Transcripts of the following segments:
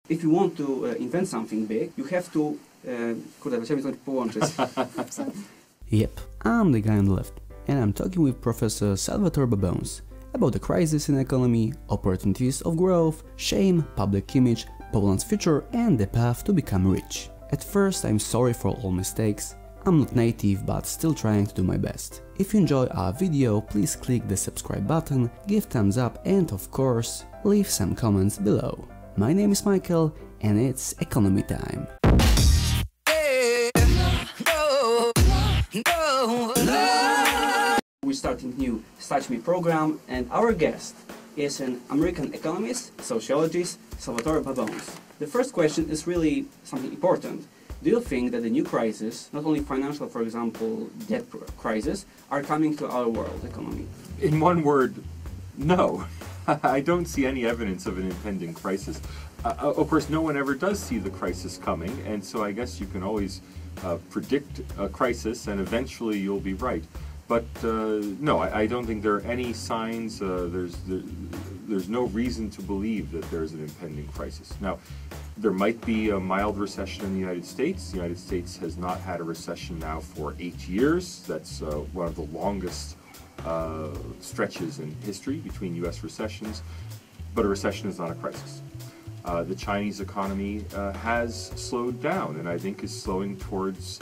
if you want to invent something big, you have to... Kurde, chciałem coś połączyć. Yep, I'm the guy on the left, and I'm talking with Professor Salvatore Babones about the crisis in economy, opportunities of growth, shame, public image, Poland's future and the path to become rich. At first, I'm sorry for all mistakes. I'm not native, but still trying to do my best. If you enjoy our video, please click the subscribe button, give thumbs up and of course, leave some comments below. My name is Michael and it's economy time. We're starting new Start Me program and our guest is an American economist, sociologist, Salvatore Babones. The first question is really something important. Do you think that the new crisis, not only financial, for example, debt crisis, are coming to our world economy? In one word, no. I don't see any evidence of an impending crisis. Of course, no one ever does see the crisis coming, and so I guess you can always predict a crisis and eventually you'll be right. But no, I don't think there are any signs, there's no reason to believe that there's an impending crisis. Now, there might be a mild recession in the United States. The United States has not had a recession now for 8 years. That's one of the longest stretches in history between US recessions, but a recession is not a crisis. The Chinese economy has slowed down and I think is slowing towards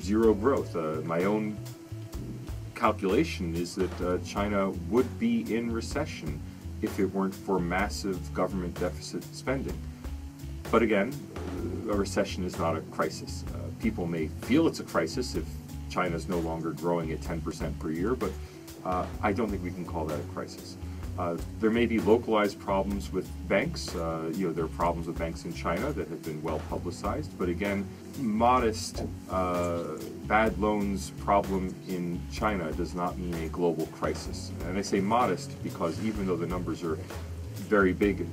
zero growth. My own calculation is that China would be in recession if it weren't for massive government deficit spending. But again, a recession is not a crisis. People may feel it's a crisis if China's no longer growing at 10% per year, but I don't think we can call that a crisis. There may be localized problems with banks. There are problems with banks in China that have been well publicized, but again, modest bad loans problem in China does not mean a global crisis. And I say modest because even though the numbers are very big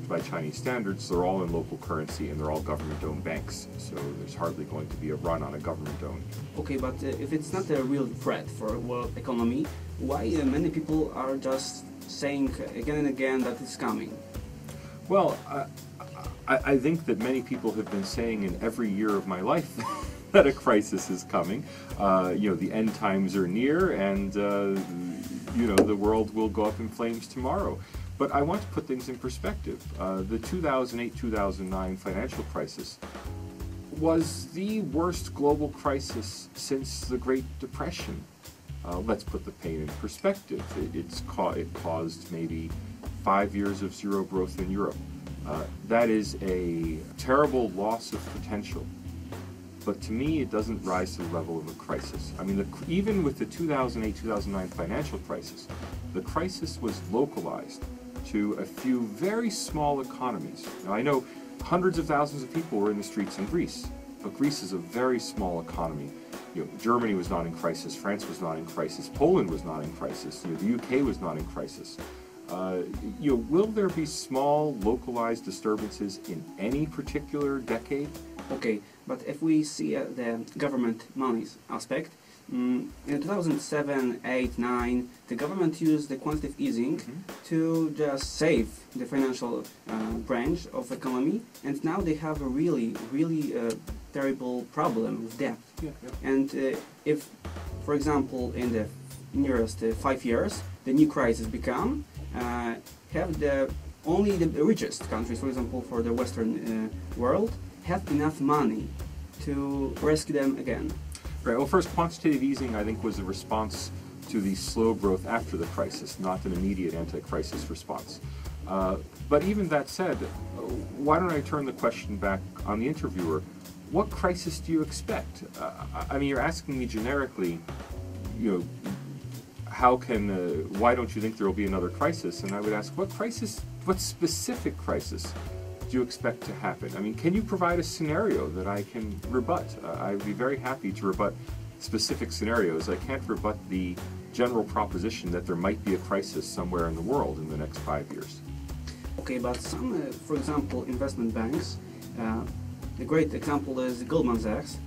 by Chinese standards, they're all in local currency and they're all government-owned banks. So there's hardly going to be a run on a government-owned. Okay, but if it's not a real threat for world economy, why many people are just saying again and again that it's coming? Well, I think that many people have been saying in every year of my life that a crisis is coming. The end times are near and, the world will go up in flames tomorrow. But I want to put things in perspective. The 2008-2009 financial crisis was the worst global crisis since the Great Depression. Let's put the pain in perspective. It caused maybe 5 years of zero growth in Europe. That is a terrible loss of potential. But to me, it doesn't rise to the level of a crisis. I mean, even with the 2008-2009 financial crisis, the crisis was localized to a few very small economies. Now, I know hundreds of thousands of people were in the streets in Greece, but Greece is a very small economy. Germany was not in crisis, France was not in crisis, Poland was not in crisis, the UK was not in crisis. Will there be small, localized disturbances in any particular decade? Okay, but if we see the government monies aspect, in 2007, 8, 9, the government used the quantitative easing to just save the financial branch of economy, and now they have a really terrible problem with debt. And if, for example, in the nearest 5 years, the new crisis become, have only the richest countries, for example, for the Western world, have enough money to rescue them again. Right. Well, first, quantitative easing, I think, was a response to the slow growth after the crisis, not an immediate anti-crisis response. But even that said, why don't I turn the question back on the interviewer? What crisis do you expect? I mean, you're asking me generically, why don't you think there will be another crisis? And I would ask, what specific crisis do you expect to happen? I mean, can you provide a scenario that I can rebut? I would be very happy to rebut specific scenarios. I can't rebut the general proposition that there might be a crisis somewhere in the world in the next 5 years. Okay, but some, for example, investment banks, the great example is Goldman Sachs,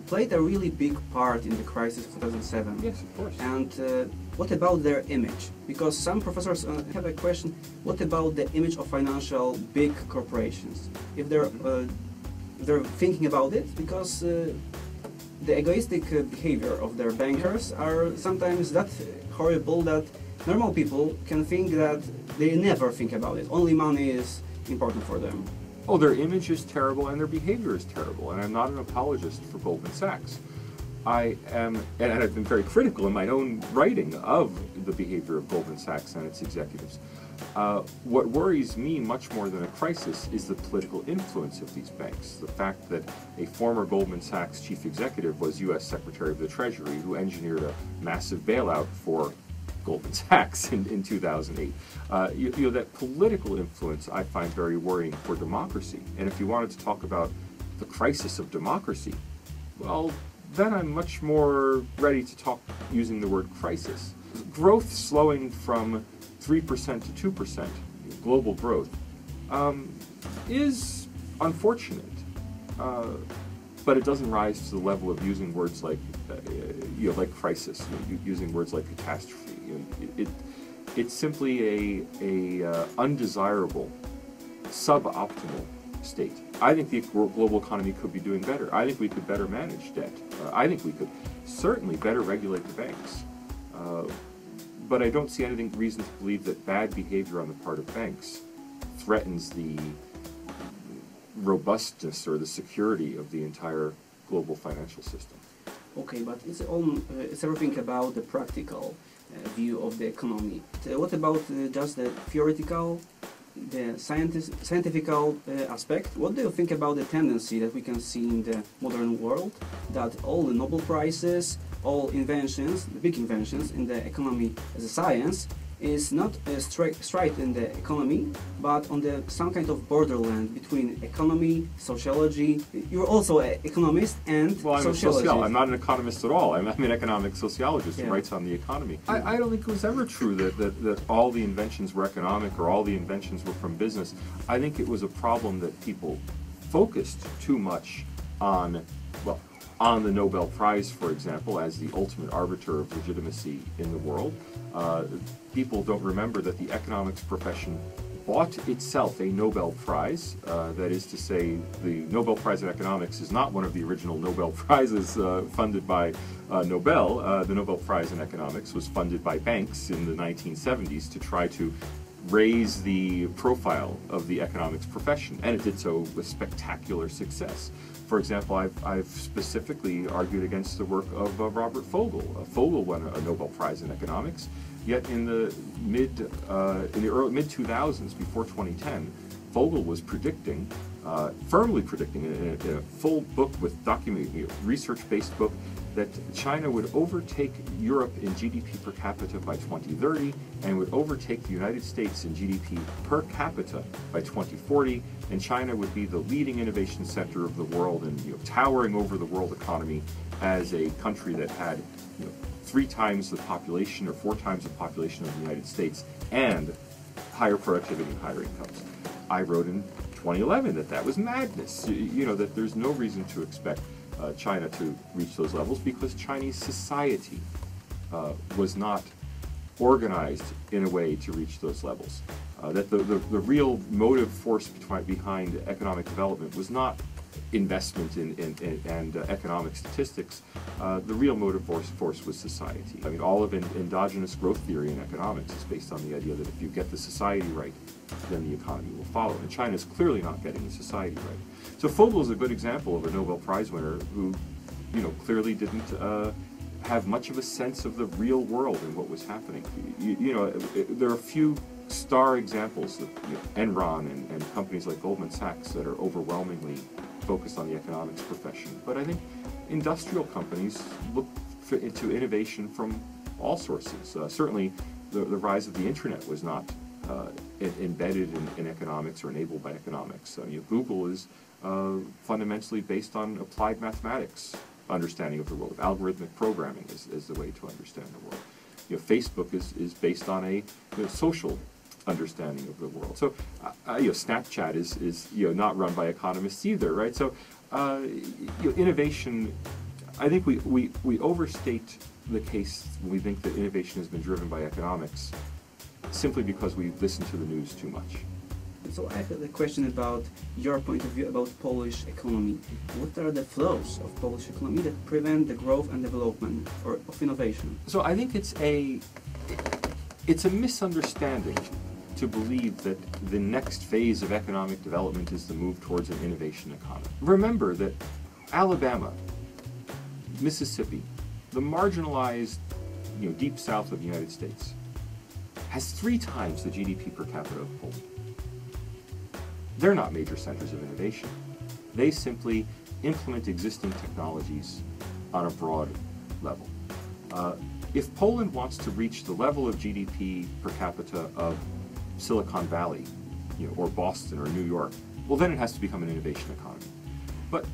played a really big part in the crisis of 2007. Yes, of course. And what about their image? Because some professors have a question, what about the image of financial big corporations? If they're thinking about it, because the egoistic behavior of their bankers are sometimes that horrible that normal people can think that they never think about it. Only money is important for them. Oh, their image is terrible and their behavior is terrible, and I'm not an apologist for Goldman Sachs. I am, and I've been very critical in my own writing of the behavior of Goldman Sachs and its executives. What worries me much more than a crisis is the political influence of these banks. The fact that a former Goldman Sachs chief executive was U.S. Secretary of the Treasury who engineered a massive bailout for Goldman Sachs in 2008. That political influence I find very worrying for democracy. And if you wanted to talk about the crisis of democracy, well, then I'm much more ready to talk using the word crisis. Growth slowing from 3% to 2%, global growth, is unfortunate, but it doesn't rise to the level of using words like, like crisis, using words like catastrophe. It's simply a undesirable, suboptimal state. I think the global economy could be doing better. I think we could better manage debt. I think we could certainly better regulate the banks. But I don't see any reason to believe that bad behavior on the part of banks threatens the robustness or the security of the entire global financial system. Okay, but it's everything about the practical view of the economy. What about just the theoretical, the scientific aspect? What do you think about the tendency that we can see in the modern world, that all the Nobel Prizes, all inventions, the big inventions in the economy as a science, is not straight in the economy, but on some kind of borderland between economy, sociology. You're also an economist and sociologist. I'm not an economist at all. I'm an economic sociologist who writes on the economy. I don't think it was ever true that all the inventions were economic or all the inventions were from business. I think it was a problem that people focused too much on, on the Nobel Prize, for example, as the ultimate arbiter of legitimacy in the world. People don't remember that the economics profession bought itself a Nobel Prize. That is to say, the Nobel Prize in Economics is not one of the original Nobel Prizes funded by Nobel. The Nobel Prize in Economics was funded by banks in the 1970s to try to raise the profile of the economics profession, and it did so with spectacular success. For example, I've specifically argued against the work of Robert Fogel. Fogel won a Nobel Prize in economics, yet in the early mid-2000s, before 2010, Fogel was predicting, firmly predicting in a full book with research-based book, that China would overtake Europe in GDP per capita by 2030 and would overtake the United States in GDP per capita by 2040, and China would be the leading innovation center of the world and towering over the world economy as a country that had 3 times the population or 4 times the population of the United States and higher productivity and higher incomes. I wrote in 2011 that was madness, that there's no reason to expect China to reach those levels because Chinese society was not organized in a way to reach those levels. That the real motive force behind economic development was not investment and economic statistics. The real motive force was society. I mean, all of endogenous growth theory in economics is based on the idea that if you get the society right, then the economy will follow. And China is clearly not getting the society right. So Fogel is a good example of a Nobel Prize winner who, clearly didn't have much of a sense of the real world and what was happening. There are a few star examples of Enron and companies like Goldman Sachs that are overwhelmingly focused on the economics profession. But I think industrial companies look into innovation from all sources. Certainly, the rise of the internet was not embedded in economics or enabled by economics. Google is fundamentally based on applied mathematics understanding of the world. Algorithmic programming is the way to understand the world. Facebook is based on a social understanding of the world. So, Snapchat is not run by economists either, right? So, innovation, I think we overstate the case when we think that innovation has been driven by economics simply because we listen to the news too much. So I have a question about your point of view about Polish economy. What are the flaws of Polish economy that prevent the growth and development or of innovation? So I think it's a misunderstanding to believe that the next phase of economic development is the move towards an innovation economy. Remember that Alabama, Mississippi, the marginalized, deep south of the United States, has 3 times the GDP per capita of Poland. They're not major centers of innovation. They simply implement existing technologies on a broad level. If Poland wants to reach the level of GDP per capita of Silicon Valley, or Boston or New York, well, then it has to become an innovation economy. But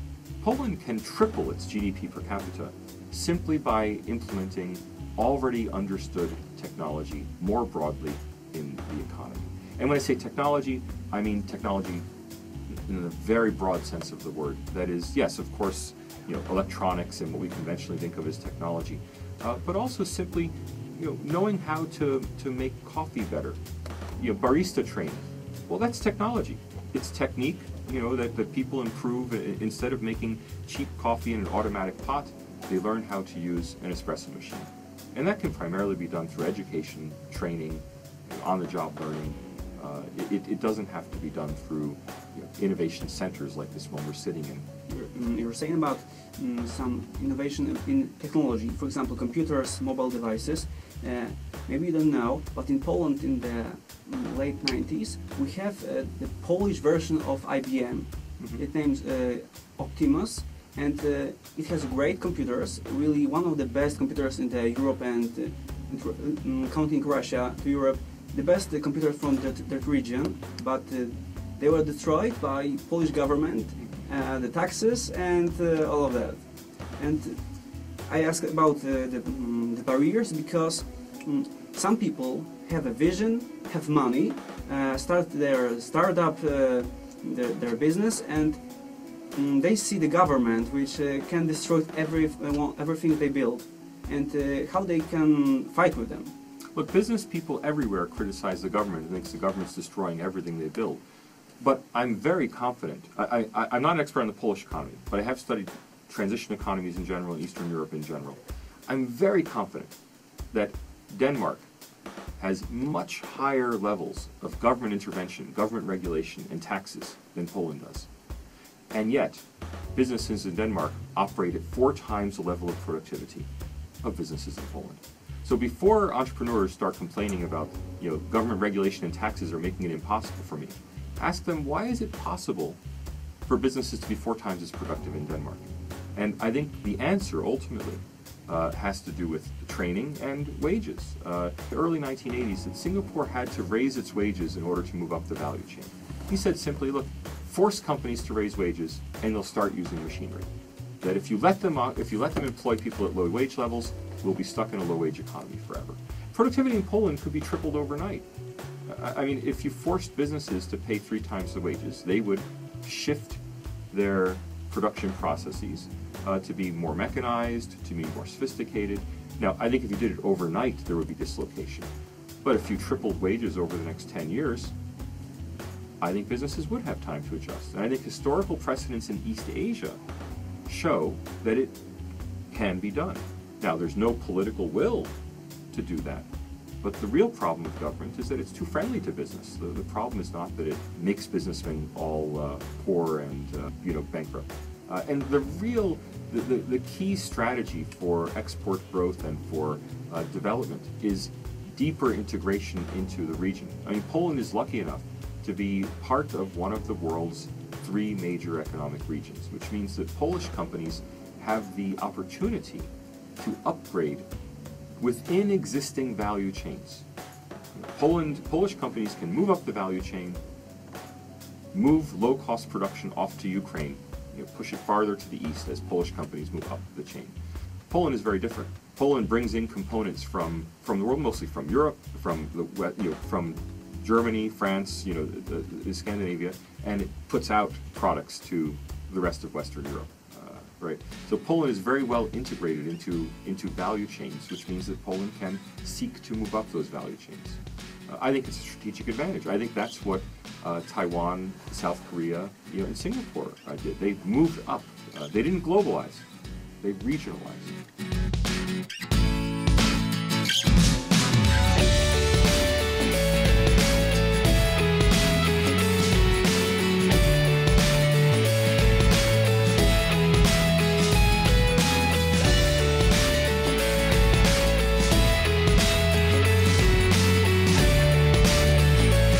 Poland can triple its GDP per capita simply by implementing already understood technology more broadly in the economy. And when I say technology, I mean technology in a very broad sense of the word. That is, yes, of course, electronics and what we conventionally think of as technology, but also simply, knowing how to make coffee better. Barista training. Well, that's technology. It's technique, that people improve. Instead of making cheap coffee in an automatic pot, they learn how to use an espresso machine. And that can primarily be done through education, training, on-the-job learning. It doesn't have to be done through innovation centers like this one we're sitting in. You were saying about some innovation in technology, for example, computers, mobile devices. Maybe you don't know, but in Poland in the late 90s, we have the Polish version of IBM. Mm-hmm. It names Optimus, and it has great computers, really one of the best computers in the Europe and counting Russia to Europe, the best computers from that region, but they were destroyed by Polish government, the taxes and all of that. And I ask about the barriers because some people have a vision, have money, start their startup, their business, and they see the government which can destroy everything they build, and how they can fight with them. Look, business people everywhere criticize the government and thinks the government's destroying everything they build. But I'm very confident. I'm not an expert on the Polish economy, but I have studied transition economies in general and Eastern Europe in general. I'm very confident that Denmark has much higher levels of government intervention, government regulation, and taxes than Poland does. And yet, businesses in Denmark operate at 4 times the level of productivity of businesses in Poland. So before entrepreneurs start complaining about, government regulation and taxes are making it impossible for me, ask them, why is it possible for businesses to be 4 times as productive in Denmark? And I think the answer ultimately has to do with training and wages. The early 1980s, that Singapore had to raise its wages in order to move up the value chain. He said simply, look, force companies to raise wages and they'll start using machinery. That if you let them employ people at low wage levels, we'll be stuck in a low wage economy forever. Productivity in Poland could be tripled overnight. I mean, if you forced businesses to pay 3 times the wages, they would shift their production processes to be more mechanized, to be more sophisticated. Now, I think if you did it overnight, there would be dislocation. But if you tripled wages over the next 10 years, I think businesses would have time to adjust. And I think historical precedents in East Asia show that it can be done. Now, there's no political will to do that. But the real problem with government is that it's too friendly to business. The problem is not that it makes businessmen all poor and bankrupt. And the key strategy for export growth and for development is deeper integration into the region. I mean, Poland is lucky enough to be part of one of the world's 3 major economic regions, which means that Polish companies have the opportunity to upgrade within existing value chains. Polish companies can move up the value chain, move low-cost production off to Ukraine, push it farther to the east as Polish companies move up the chain. Poland is very different. Poland brings in components from the world, mostly from Europe, from Germany, France, Scandinavia, and it puts out products to the rest of Western Europe. Right. So Poland is very well integrated into value chains, which means that Poland can seek to move up those value chains. I think it's a strategic advantage. I think that's what Taiwan, South Korea, and Singapore did. They moved up. They didn't globalize. They regionalized.